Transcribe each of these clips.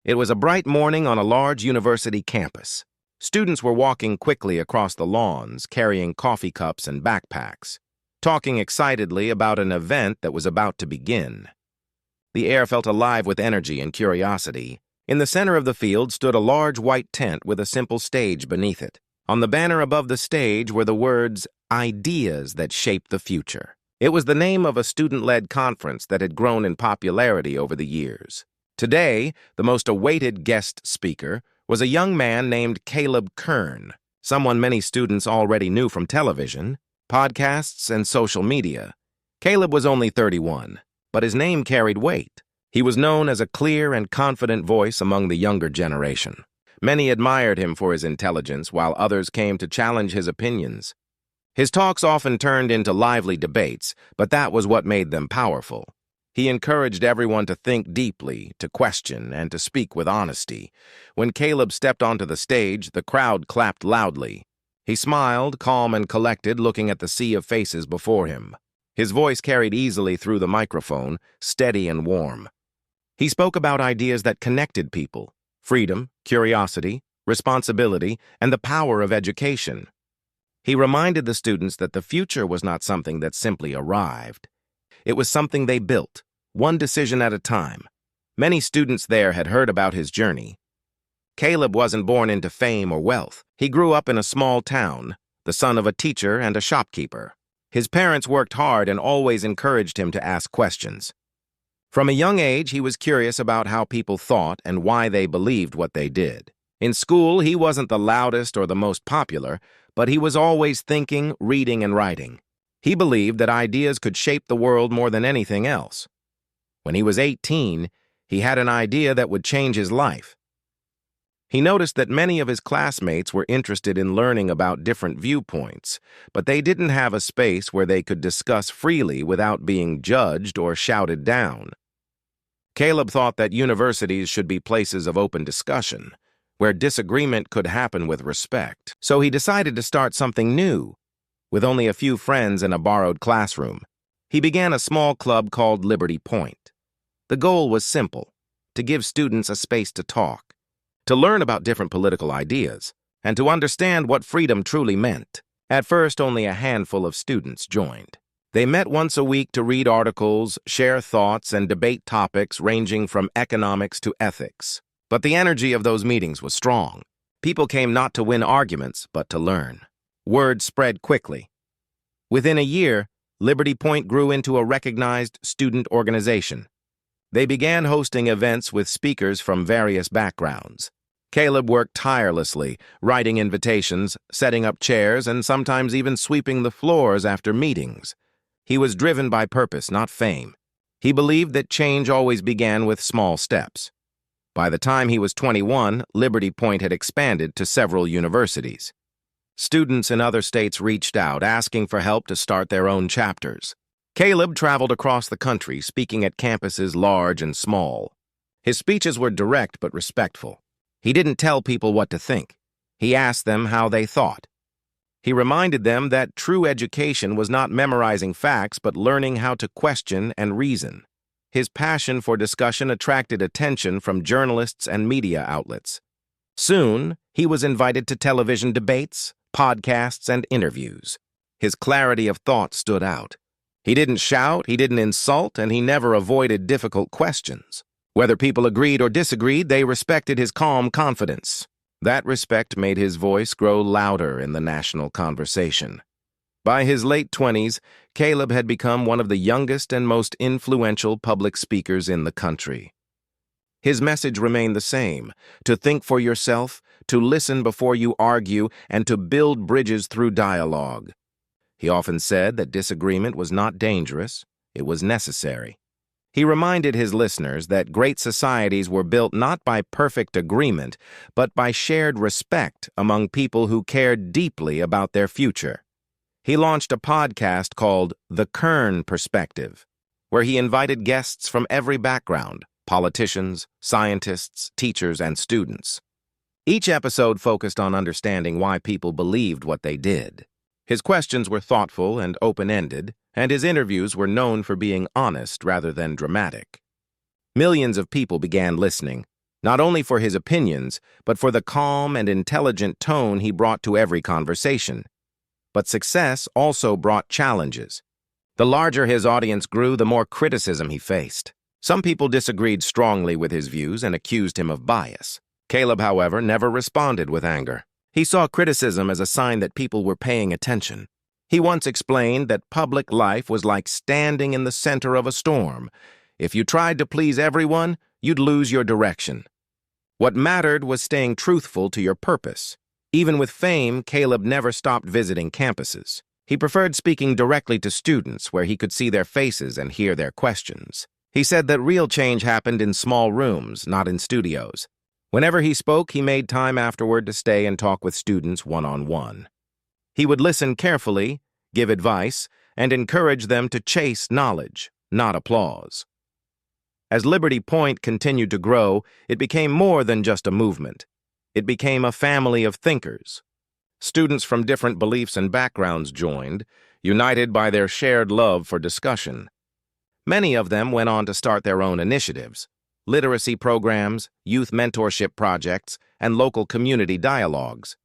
It was a bright morning on a large university campus. Students were walking quickly across the lawns, carrying coffee cups and backpacks, talking excitedly about an event that was about to begin. The air felt alive with energy and curiosity. In the center of the field stood a large white tent with a simple stage beneath it. On the banner above the stage were the words, "Ideas that Shape the Future." It was the name of a student-led conference that had grown in popularity over the years. Today, the most awaited guest speaker was a young man named Caleb Kern, someone many students already knew from television, podcasts, and social media. Caleb was only 31, but his name carried weight. He was known as a clear and confident voice among the younger generation. Many admired him for his intelligence, while others came to challenge his opinions. His talks often turned into lively debates, but that was what made them powerful. He encouraged everyone to think deeply, to question, and to speak with honesty. When Caleb stepped onto the stage, the crowd clapped loudly. He smiled, calm and collected, looking at the sea of faces before him. His voice carried easily through the microphone, steady and warm. He spoke about ideas that connected people: freedom, curiosity, responsibility, and the power of education. He reminded the students that the future was not something that simply arrived. It was something they built, one decision at a time. Many students there had heard about his journey. Caleb wasn't born into fame or wealth. He grew up in a small town, the son of a teacher and a shopkeeper. His parents worked hard and always encouraged him to ask questions. From a young age, he was curious about how people thought and why they believed what they did. In school, he wasn't the loudest or the most popular, but he was always thinking, reading, and writing. He believed that ideas could shape the world more than anything else. When he was 18, he had an idea that would change his life. He noticed that many of his classmates were interested in learning about different viewpoints, but they didn't have a space where they could discuss freely without being judged or shouted down. Caleb thought that universities should be places of open discussion, where disagreement could happen with respect. So he decided to start something new. With only a few friends in a borrowed classroom, he began a small club called Liberty Point. The goal was simple: to give students a space to talk, to learn about different political ideas, and to understand what freedom truly meant. At first, only a handful of students joined. They met once a week to read articles, share thoughts, and debate topics ranging from economics to ethics. But the energy of those meetings was strong. People came not to win arguments, but to learn. Word spread quickly. Within a year, Liberty Point grew into a recognized student organization. They began hosting events with speakers from various backgrounds. Caleb worked tirelessly, writing invitations, setting up chairs, and sometimes even sweeping the floors after meetings. He was driven by purpose, not fame. He believed that change always began with small steps. By the time he was 21, Liberty Point had expanded to several universities. Students in other states reached out, asking for help to start their own chapters. Caleb traveled across the country, speaking at campuses large and small. His speeches were direct but respectful. He didn't tell people what to think. He asked them how they thought. He reminded them that true education was not memorizing facts, but learning how to question and reason. His passion for discussion attracted attention from journalists and media outlets. Soon, he was invited to television debates, podcasts, and interviews. His clarity of thought stood out. He didn't shout, he didn't insult, and he never avoided difficult questions. Whether people agreed or disagreed, they respected his calm confidence. That respect made his voice grow louder in the national conversation. By his late 20s, Caleb had become one of the youngest and most influential public speakers in the country. His message remained the same: to think for yourself, to listen before you argue, and to build bridges through dialogue. He often said that disagreement was not dangerous, it was necessary. He reminded his listeners that great societies were built not by perfect agreement, but by shared respect among people who cared deeply about their future. He launched a podcast called The Kern Perspective, where he invited guests from every background: politicians, scientists, teachers, and students. Each episode focused on understanding why people believed what they did. His questions were thoughtful and open-ended, and his interviews were known for being honest rather than dramatic. Millions of people began listening, not only for his opinions, but for the calm and intelligent tone he brought to every conversation. But success also brought challenges. The larger his audience grew, the more criticism he faced. Some people disagreed strongly with his views and accused him of bias. Caleb, however, never responded with anger. He saw criticism as a sign that people were paying attention. He once explained that public life was like standing in the center of a storm. If you tried to please everyone, you'd lose your direction. What mattered was staying truthful to your purpose. Even with fame, Caleb never stopped visiting campuses. He preferred speaking directly to students where he could see their faces and hear their questions. He said that real change happened in small rooms, not in studios. Whenever he spoke, he made time afterward to stay and talk with students one-on-one. He would listen carefully, give advice, and encourage them to chase knowledge, not applause. As Liberty Point continued to grow, it became more than just a movement. It became a family of thinkers. Students from different beliefs and backgrounds joined, united by their shared love for discussion. Many of them went on to start their own initiatives, literacy programs, youth mentorship projects, and local community dialogues.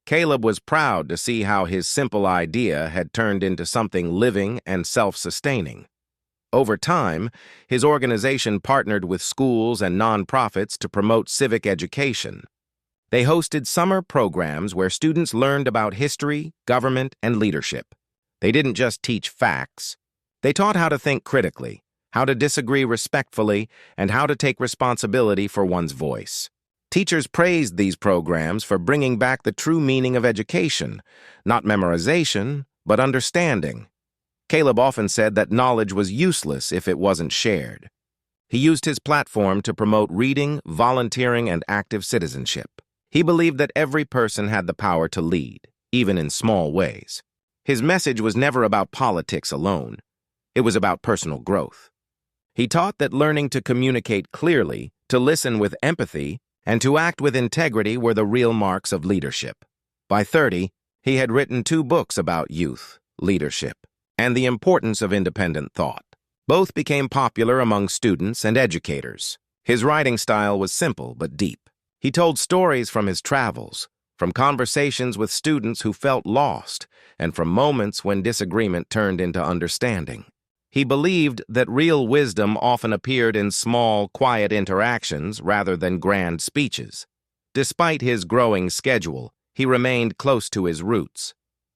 Caleb was proud to see how his simple idea had turned into something living and self-sustaining. Over time, his organization partnered with schools and nonprofits to promote civic education. They hosted summer programs where students learned about history, government, and leadership. They didn't just teach facts. They taught how to think critically, how to disagree respectfully, and how to take responsibility for one's voice. Teachers praised these programs for bringing back the true meaning of education, not memorization, but understanding. Caleb often said that knowledge was useless if it wasn't shared. He used his platform to promote reading, volunteering, and active citizenship. He believed that every person had the power to lead, even in small ways. His message was never about politics alone. It was about personal growth. He taught that learning to communicate clearly, to listen with empathy, and to act with integrity were the real marks of leadership. By 30, he had written 2 books about youth, leadership, and the importance of independent thought. Both became popular among students and educators. His writing style was simple but deep. He told stories from his travels, from conversations with students who felt lost, and from moments when disagreement turned into understanding. He believed that real wisdom often appeared in small, quiet interactions rather than grand speeches. Despite his growing schedule, he remained close to his roots.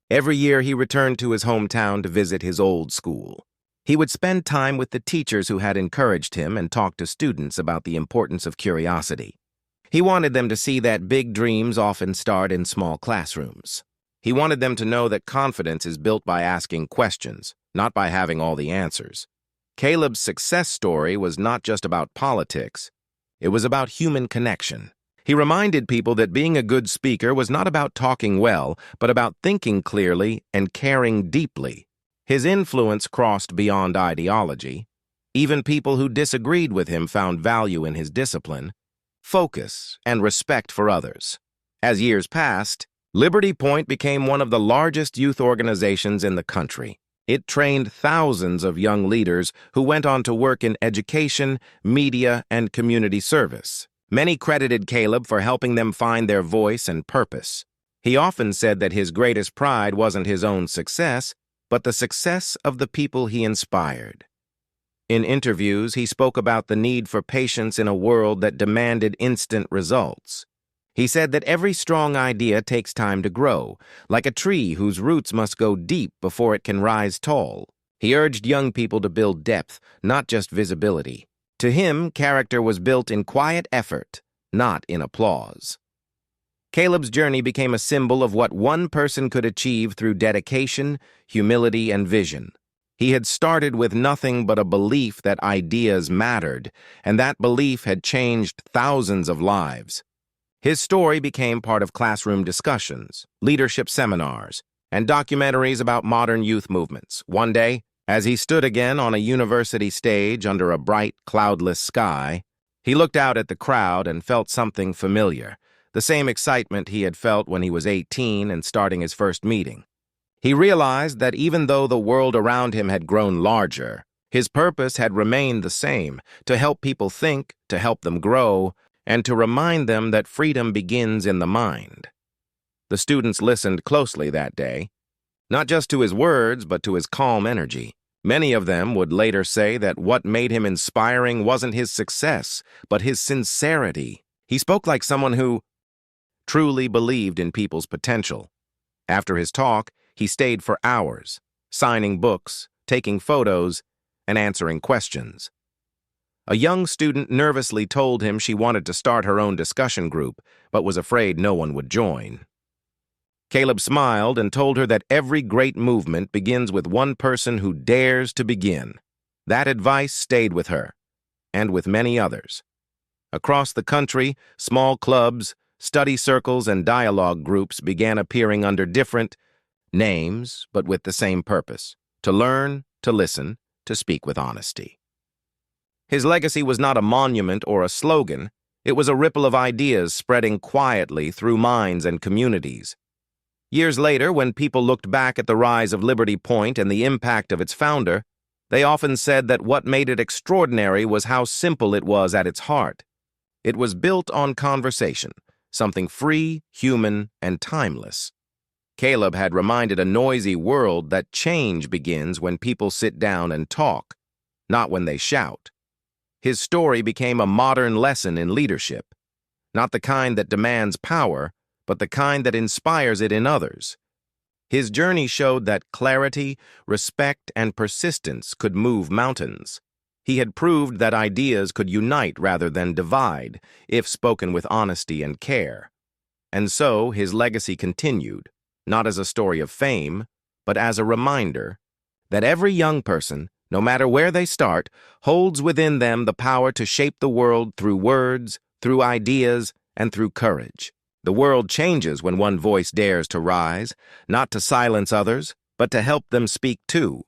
Every year he returned to his hometown to visit his old school. He would spend time with the teachers who had encouraged him and talk to students about the importance of curiosity. He wanted them to see that big dreams often start in small classrooms. He wanted them to know that confidence is built by asking questions, not by having all the answers. Caleb's success story was not just about politics. It was about human connection. He reminded people that being a good speaker was not about talking well, but about thinking clearly and caring deeply. His influence crossed beyond ideology. Even people who disagreed with him found value in his discipline, focus, and respect for others. As years passed, Liberty Point became one of the largest youth organizations in the country. It trained thousands of young leaders who went on to work in education, media, and community service. Many credited Caleb for helping them find their voice and purpose. He often said that his greatest pride wasn't his own success, but the success of the people he inspired. In interviews, he spoke about the need for patience in a world that demanded instant results. He said that every strong idea takes time to grow, like a tree whose roots must go deep before it can rise tall. He urged young people to build depth, not just visibility. To him, character was built in quiet effort, not in applause. Caleb's journey became a symbol of what one person could achieve through dedication, humility, and vision. He had started with nothing but a belief that ideas mattered, and that belief had changed thousands of lives. His story became part of classroom discussions, leadership seminars, and documentaries about modern youth movements. One day, as he stood again on a university stage under a bright, cloudless sky, he looked out at the crowd and felt something familiar, the same excitement he had felt when he was 18 and starting his first meeting. He realized that even though the world around him had grown larger, his purpose had remained the same, to help people think, to help them grow, and to remind them that freedom begins in the mind. The students listened closely that day, not just to his words, but to his calm energy. Many of them would later say that what made him inspiring wasn't his success, but his sincerity. He spoke like someone who truly believed in people's potential. After his talk, he stayed for hours, signing books, taking photos, and answering questions. A young student nervously told him she wanted to start her own discussion group, but was afraid no one would join. Caleb smiled and told her that every great movement begins with one person who dares to begin. That advice stayed with her, and with many others. Across the country, small clubs, study circles, and dialogue groups began appearing under different names, but with the same purpose: to learn, to listen, to speak with honesty. His legacy was not a monument or a slogan. It was a ripple of ideas spreading quietly through minds and communities. Years later, when people looked back at the rise of Liberty Point and the impact of its founder, they often said that what made it extraordinary was how simple it was at its heart. It was built on conversation, something free, human, and timeless. Caleb had reminded a noisy world that change begins when people sit down and talk, not when they shout. His story became a modern lesson in leadership, not the kind that demands power, but the kind that inspires it in others. His journey showed that clarity, respect, and persistence could move mountains. He had proved that ideas could unite rather than divide, if spoken with honesty and care. And so his legacy continued, not as a story of fame, but as a reminder that every young person, no matter where they start, holds within them the power to shape the world through words, through ideas, and through courage. The world changes when one voice dares to rise, not to silence others, but to help them speak too.